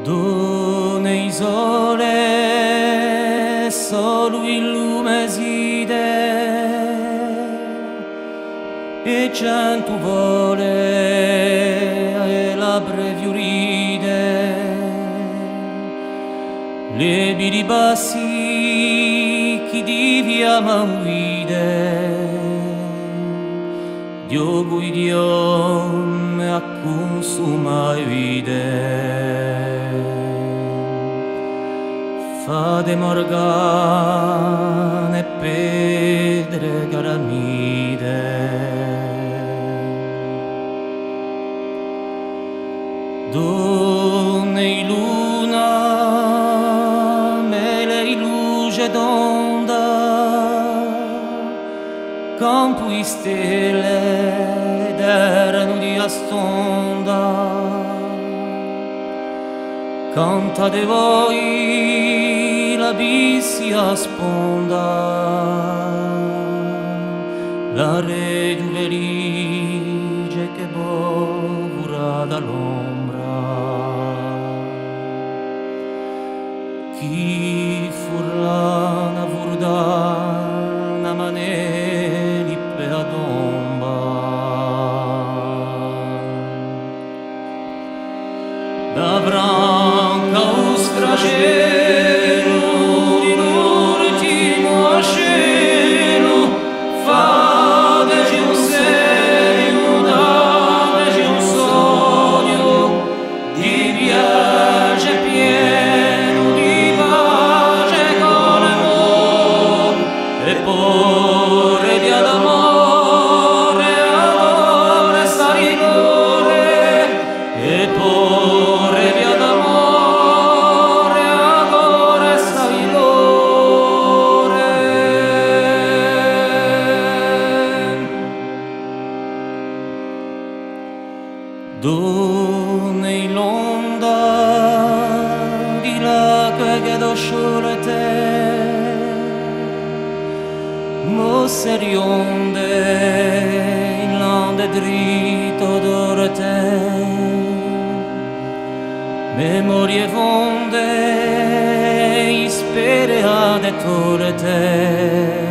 Dune isole, solo il lume side, e cento vole e la breviuride, le biribassi chi divia mauide, Dio guidiom a consuma e vide. Fade morgane pedre garamide, donne luna mele luce d'onda, campo e stelle d'erano di astonda, cantate voi la bissia sponda, la re giuvelige che bovura dall'ombra, chi furlana vurdana maneli per adomba, da branca ustragelo di l'ultimo ascelo, fadeci un segno, dateci un sogno di viaggio pieno di pace con amore e porre via d'amore adore starilore e porre via d'amore adore starilore. Donne in l'onda di là che do sciolete, mosse rionde in lande dritto d'orte, memorie fonde ispere ad torte,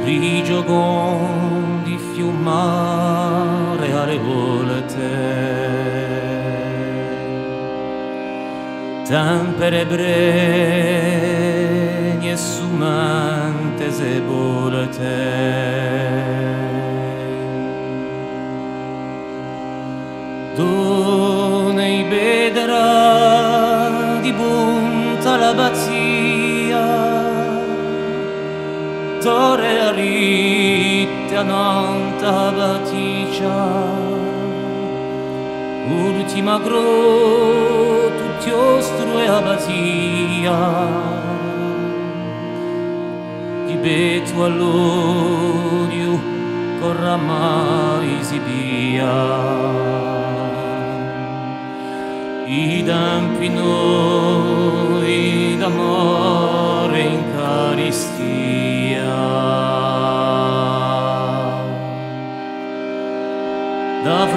rigiogon di fiumare alle volte, tempere bregni e sumante sebolete, dove i bedra di bunta l'abbazia, torre a ritte a nanta batica, ultima gro tutti ostro e abbazia, di beto all'odio corra mai si via. I dampi noi d'amore in caristia, da